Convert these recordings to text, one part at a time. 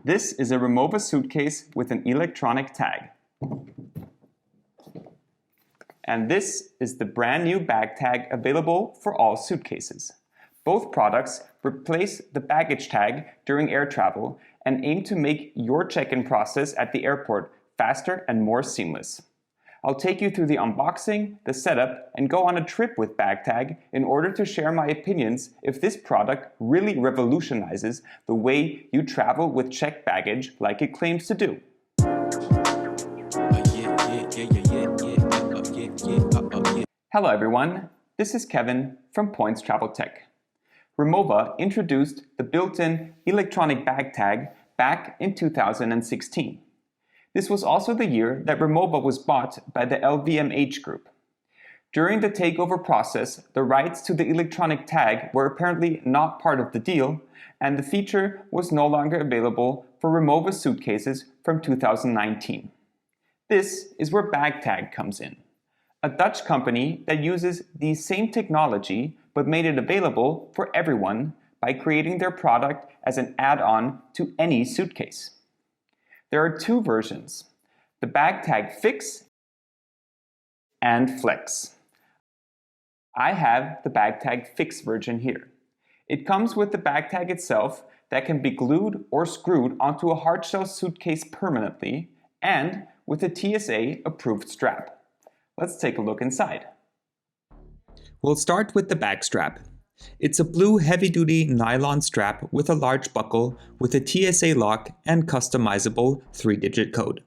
This is a Rimowa suitcase with an electronic tag. And this is the brand new Bagtag available for all suitcases. Both products replace the baggage tag during air travel and aim to make your check-in process at the airport faster and more seamless. I'll take you through the unboxing, the setup, and go on a trip with Bagtag in order to share my opinions if this product really revolutionizes the way you travel with checked baggage like it claims to do. Hello everyone, this is Kevin from Points Travel Tech. Rimowa introduced the built-in electronic bag tag back in 2016. This was also the year that Rimowa was bought by the LVMH group. During the takeover process, the rights to the electronic tag were apparently not part of the deal, and the feature was no longer available for Rimowa suitcases from 2019. This is where Bagtag comes in, a Dutch company that uses the same technology but made it available for everyone by creating their product as an add-on to any suitcase. There are two versions, the Bagtag Fix and Flex. I have the Bagtag Fix version here. It comes with the bag tag itself that can be glued or screwed onto a hardshell suitcase permanently and with a TSA approved strap. Let's take a look inside. We'll start with the bag strap. It's a blue heavy-duty nylon strap with a large buckle with a TSA lock and customizable 3-digit code.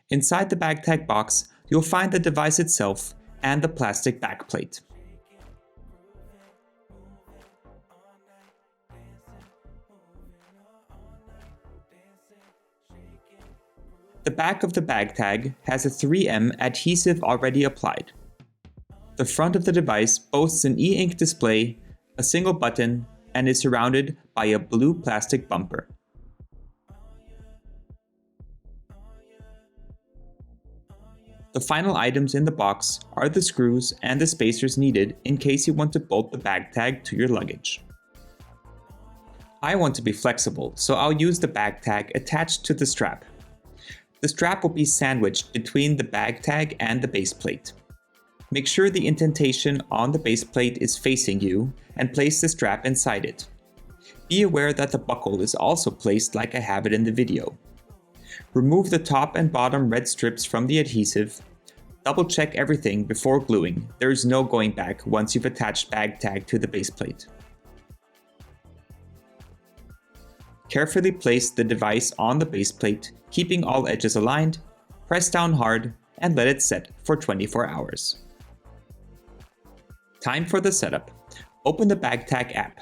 Inside the Bagtag box, you'll find the device itself and the plastic backplate. The back of the bag tag has a 3M adhesive already applied. The front of the device boasts an e-ink display, a single button, and is surrounded by a blue plastic bumper. The final items in the box are the screws and the spacers needed in case you want to bolt the bag tag to your luggage. I want to be flexible, so I'll use the bag tag attached to the strap. The strap will be sandwiched between the bag tag and the base plate. Make sure the indentation on the base plate is facing you and place the strap inside it. Be aware that the buckle is also placed like I have it in the video. Remove the top and bottom red strips from the adhesive. Double check everything before gluing. There is no going back once you've attached bag tag to the base plate. Carefully place the device on the base plate, keeping all edges aligned, press down hard, and let it set for 24 hours. Time for the setup. Open the Bagtag app.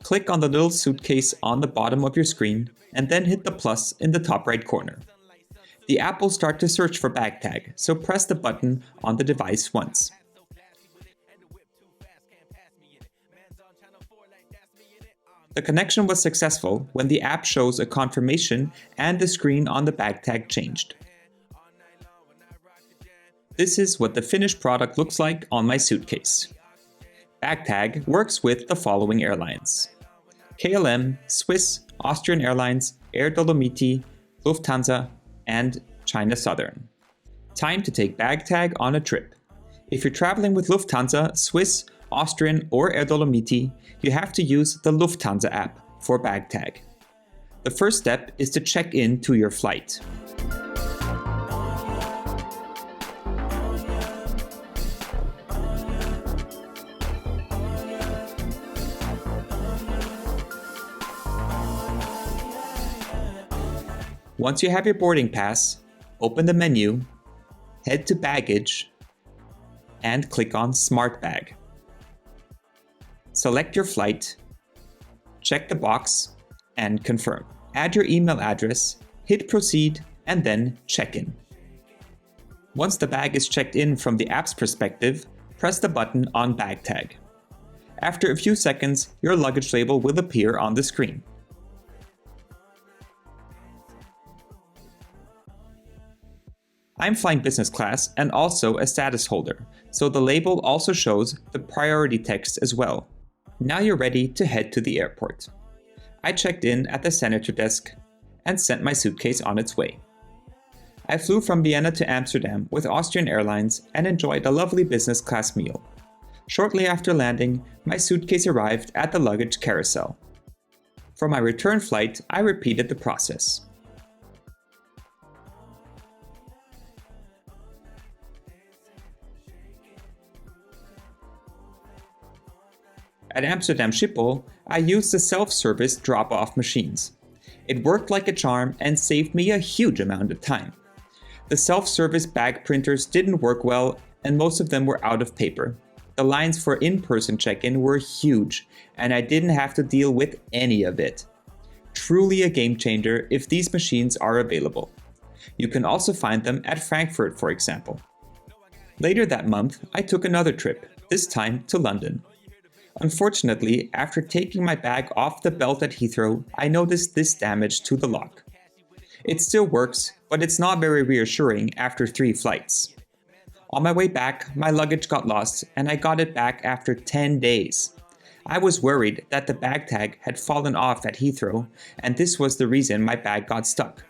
Click on the little suitcase on the bottom of your screen, and then hit the plus in the top right corner. The app will start to search for Bagtag, so press the button on the device once. The connection was successful when the app shows a confirmation and the screen on the Bagtag changed. This is what the finished product looks like on my suitcase. Bagtag works with the following airlines: KLM, Swiss, Austrian Airlines, Air Dolomiti, Lufthansa, and China Southern. Time to take Bagtag on a trip. If you're traveling with Lufthansa, Swiss, Austrian, or Air Dolomiti, you have to use the Lufthansa app for Bagtag. The first step is to check in to your flight. Once you have your boarding pass, open the menu, head to Baggage, and click on Smart Bag. Select your flight, check the box, and confirm. Add your email address, hit Proceed, and then Check In. Once the bag is checked in from the app's perspective, press the button on Bagtag. After a few seconds, your luggage label will appear on the screen. I'm flying business class and also a status holder, so the label also shows the priority text as well. Now you're ready to head to the airport. I checked in at the senator desk and sent my suitcase on its way. I flew from Vienna to Amsterdam with Austrian Airlines and enjoyed a lovely business class meal. Shortly after landing, my suitcase arrived at the luggage carousel. For my return flight, I repeated the process. At Amsterdam Schiphol, I used the self-service drop-off machines. It worked like a charm and saved me a huge amount of time. The self-service bag printers didn't work well and most of them were out of paper. The lines for in-person check-in were huge and I didn't have to deal with any of it. Truly a game changer if these machines are available. You can also find them at Frankfurt, for example. Later that month, I took another trip, this time to London. Unfortunately, after taking my bag off the belt at Heathrow, I noticed this damage to the lock. It still works, but it's not very reassuring after 3 flights. On my way back, my luggage got lost and I got it back after 10 days. I was worried that the bag tag had fallen off at Heathrow and this was the reason my bag got stuck.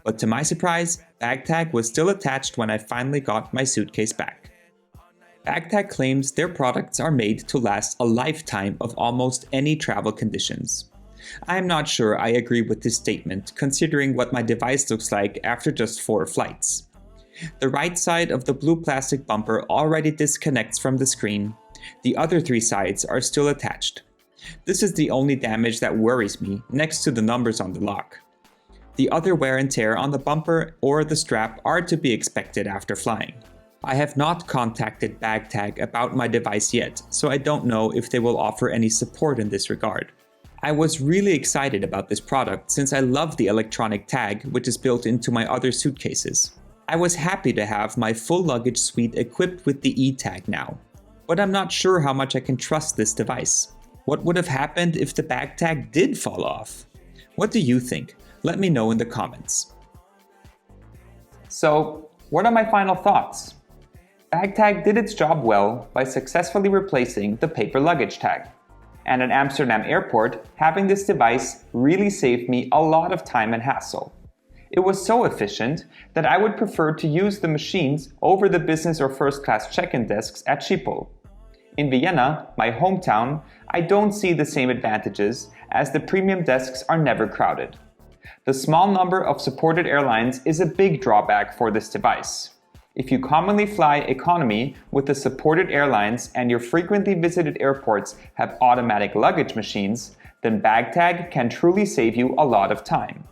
But to my surprise, bag tag was still attached when I finally got my suitcase back. Bagtag claims their products are made to last a lifetime of almost any travel conditions. I am not sure I agree with this statement, considering what my device looks like after just 4 flights. The right side of the blue plastic bumper already disconnects from the screen. The other 3 sides are still attached. This is the only damage that worries me, next to the numbers on the lock. The other wear and tear on the bumper or the strap are to be expected after flying. I have not contacted Bagtag about my device yet, so I don't know if they will offer any support in this regard. I was really excited about this product since I love the electronic tag which is built into my other suitcases. I was happy to have my full luggage suite equipped with the e-tag now, but I'm not sure how much I can trust this device. What would have happened if the bag tag did fall off? What do you think? Let me know in the comments. So, what are my final thoughts? Bagtag did its job well by successfully replacing the paper luggage tag. And at Amsterdam Airport, having this device really saved me a lot of time and hassle. It was so efficient that I would prefer to use the machines over the business or first class check-in desks at Schiphol. In Vienna, my hometown, I don't see the same advantages as the premium desks are never crowded. The small number of supported airlines is a big drawback for this device. If you commonly fly economy with the supported airlines and your frequently visited airports have automatic luggage machines, then Bagtag can truly save you a lot of time.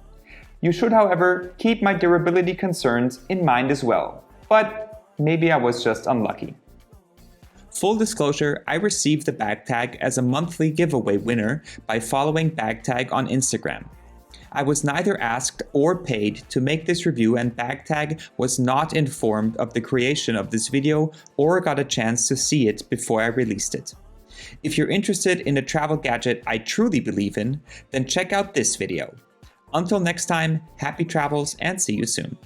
You should, however, keep my durability concerns in mind as well, but maybe I was just unlucky. Full disclosure, I received the Bagtag as a monthly giveaway winner by following Bagtag on Instagram. I was neither asked or paid to make this review and Bagtag was not informed of the creation of this video or got a chance to see it before I released it. If you're interested in a travel gadget I truly believe in, then check out this video. Until next time, happy travels and see you soon.